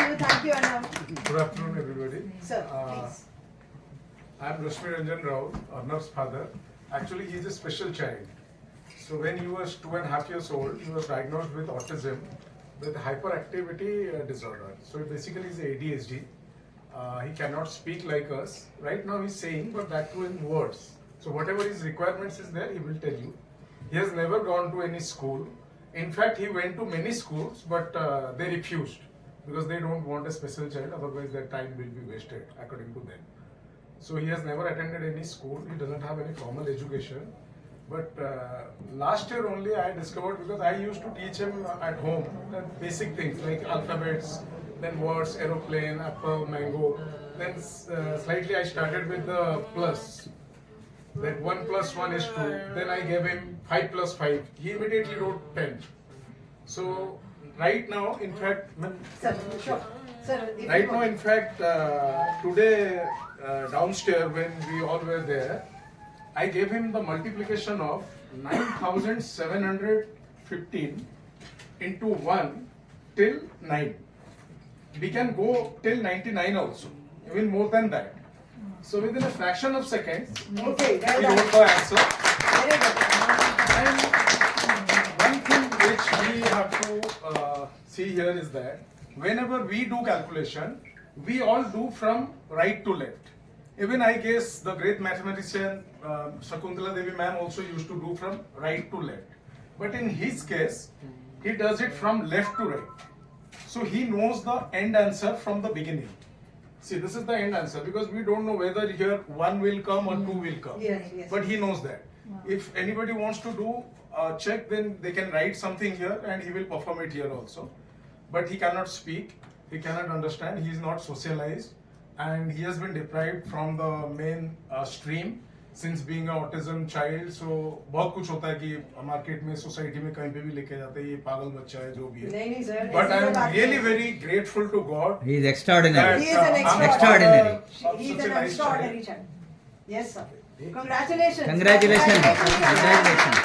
Thank you, Arnav. Good afternoon, everybody. Sir, please. I'm Rashmi Ranjan Rao, Arnav's father. Actually, he is a special child. So when he was 2.5 years old, he was diagnosed with autism, with hyperactivity disorder. So basically, he's ADHD. He cannot speak like us. Right now, he's saying, but that too in words. So whatever his requirements is there, he will tell you. He has never gone to any school. In fact, he went to many schools, but they refused because they don't want a special child. Otherwise, their time will be wasted, according to them. So he has never attended any school. He doesn't have any formal education. But last year only I discovered, because I used to teach him at home basic things like alphabets, then words, aeroplane, apple, mango. Then slightly I started with the plus. That 1 + 1 is 2. Then I gave him 5 + 5. He immediately wrote 10. So right now, in fact, Sir, sure. Sir, if right you now, want. in fact, today downstairs when we all were there, I gave him the multiplication of 9,715 into 1 till 9. We can go till 99 also, even more than that. So within a fraction of seconds, Okay, well he done. wrote the answer. Very good. And one thing which we have to see here is that whenever we do calculation, we all do from right to left. Even I guess the great mathematician Shakuntala Devi ma'am also used to do from right to left. But in his case, he does it from left to right. So he knows the end answer from the beginning. See, this is the end answer because we don't know whether here 1 will come or 2 will come. Yes, yes. But he knows that. If anybody wants to do a check, then they can write something here and he will perform it here also. But he cannot speak, he cannot understand, he is not socialized, and he has been deprived from the main stream since being an autism child. So बहुत कुछ होता है कि market में society में कहीं पे भी लेके जाते हैं ये पागल बच्चा है जो भी है. नहीं sir. But ऐसी I कोई am बात really नहीं. very grateful to God. He is extraordinary. He is an extraordinary. He is an extraordinary child. Yes, sir. Congratulations. Congratulations. Congratulations.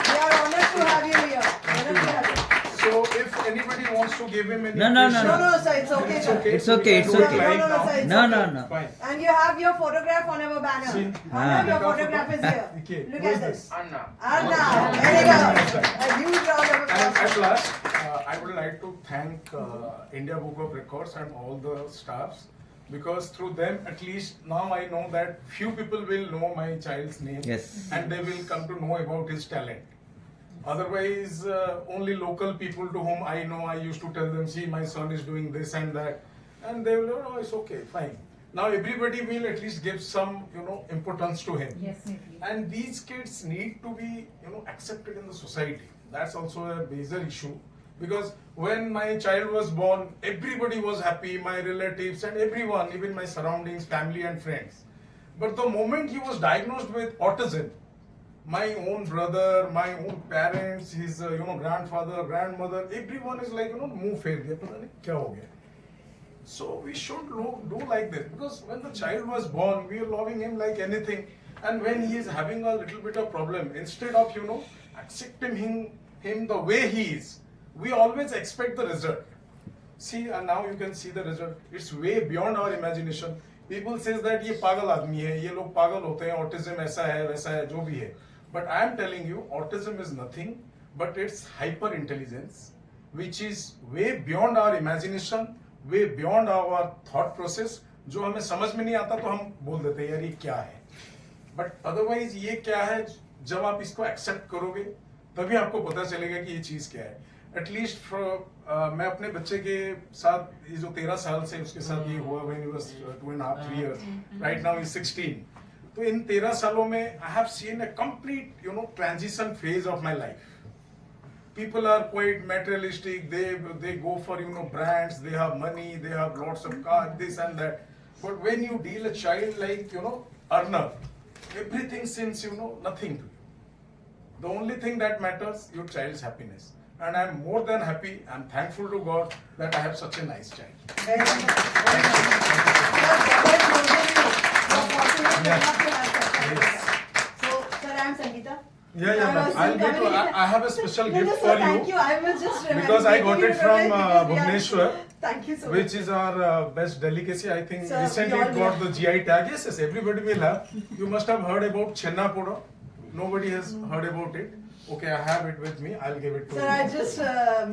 We are honored to have you here. Honored to have you. So if anybody wants to give him any No, No, sir. It's okay, sir. It's okay, it's Do it okay. right No, now. sir. It's No, okay. no, no. Fine. And you have your photograph on our banner. See? Arnav, your Ah. photograph is here. Okay. Look Who at is this. Arnav. Arnav. Very good. A huge round of And applause. at last, I would like to thank India Book of Records and all the staffs, because through them, at least now I know that few people will know my child's name. Yes. And they will come to know about his talent. Otherwise, only local people to whom I know, I used to tell them, see, my son is doing this and that. And they will, oh, it's okay, fine. Now everybody will at least give some, importance to him. Yes, maybe. And these kids need to be, accepted in the society. That's also a major issue. Because when my child was born, everybody was happy, my relatives and everyone, even my surroundings, family and friends. But the moment he was diagnosed with autism, my own brother, my own parents, his grandfather, grandmother, everyone is like, मुंह फेर दिया, पता नहीं क्या हो गया. So we should do like this, because when the child was born, we are loving him like anything, and when he is having a little bit of problem, instead of accepting him the way he is, we always expect the result. See, and now you can see the result. It's way beyond our imagination. People says that ये पागल आदमी है, ये लोग पागल होते हैं, autism ऐसा है, वैसा है, जो भी है. But I am telling you, autism is nothing but it's hyper intelligence, which is way beyond our imagination, way beyond our thought process. जो हमें समझ में नहीं आता तो हम बोल देते हैं यार ये क्या है. But otherwise ये क्या है, जब आप इसको accept करोगे, तभी आपको पता चलेगा कि ये चीज क्या है. At least मैं अपने बच्चे के साथ, ये जो 13 साल से उसके साथ ये हुआ, when he was 2.5, 3 years, right now he's 16. तो इन 13 सालों में I have seen a complete, transition phase of my life. People are quite materialistic. They go for brands. They have money. They have lots of cars, this and that. But when you deal a child like Arnav, everything seems nothing to you. The only thing that matters, your child's happiness. And I'm more than happy. I'm thankful to God that I have such a nice child. Very good. So, sir, I am Sangeeta. Yeah, yeah, I ma'am. was I'll get to, coming- I have a special No, gift no, for sir, thank you. I was just because I got making it from remember because we are- Bhubaneswar, Thank you so which much. is our best delicacy. I think Sir, we recently all it got know. the GI tag. Yes, yes, everybody will have. You must have heard about Chenna Poda. Nobody has heard about it. Okay, I have it with me. I'll give it to Sir, you. I just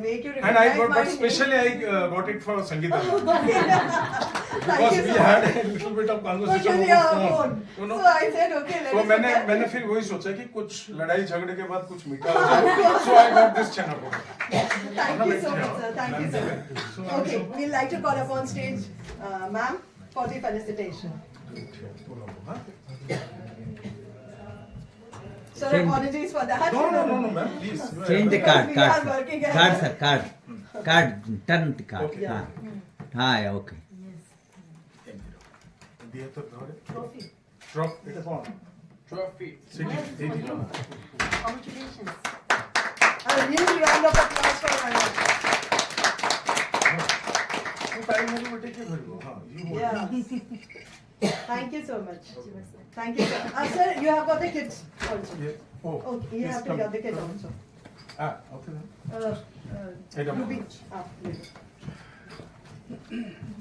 make you And I recognize got, my but name. specially I got it for Sangeeta. Thank Because you we so had much. a little bit of So, conversation yeah, over phone. phone. You know? So I said, okay, let तो us मैंने prepare. मैंने फिर वही सोचा कि कुछ लड़ाई झगड़े के बाद कुछ मीठा हो जाए. So I got this Chenna Poda. Thank you so much, sir. Thank you so much. So Okay, we'd like to call upon stage, ma'am, for the felicitation. Sir, Change- apologies for that. No, no, no, no, ma'am. Please. you are Change the Because card, we card, are sir. working Card, as- sir, card. Card, turn the card. Okay. Yeah. Hi, okay. दिया तो धोरे. Trophy. Drop. It is on. Trophy. City. City. Congratulations. A huge round of applause for Arnav. वो time मेरे बेटे के भर गो. हाँ, you hold it. Yeah. Thank you so much. Thank you, sir. Sir, you have got the kids also. Yeah. Oh. Okay, you please have to come. get the kids also. Ah, okay then. Wait a Ruby. moment. Later.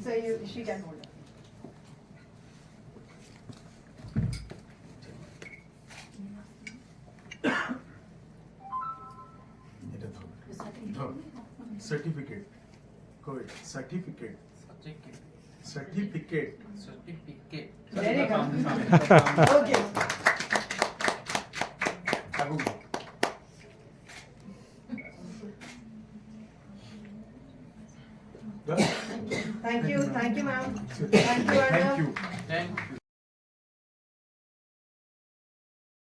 So she can hold it. এটা ধরো. Certificate. Correct. Certificate. Certificate. Certificate. Very good. Okay. আগুন দাও. Done? Thank you, ma'am. Thank Thank you, Arnav. you. Thank you.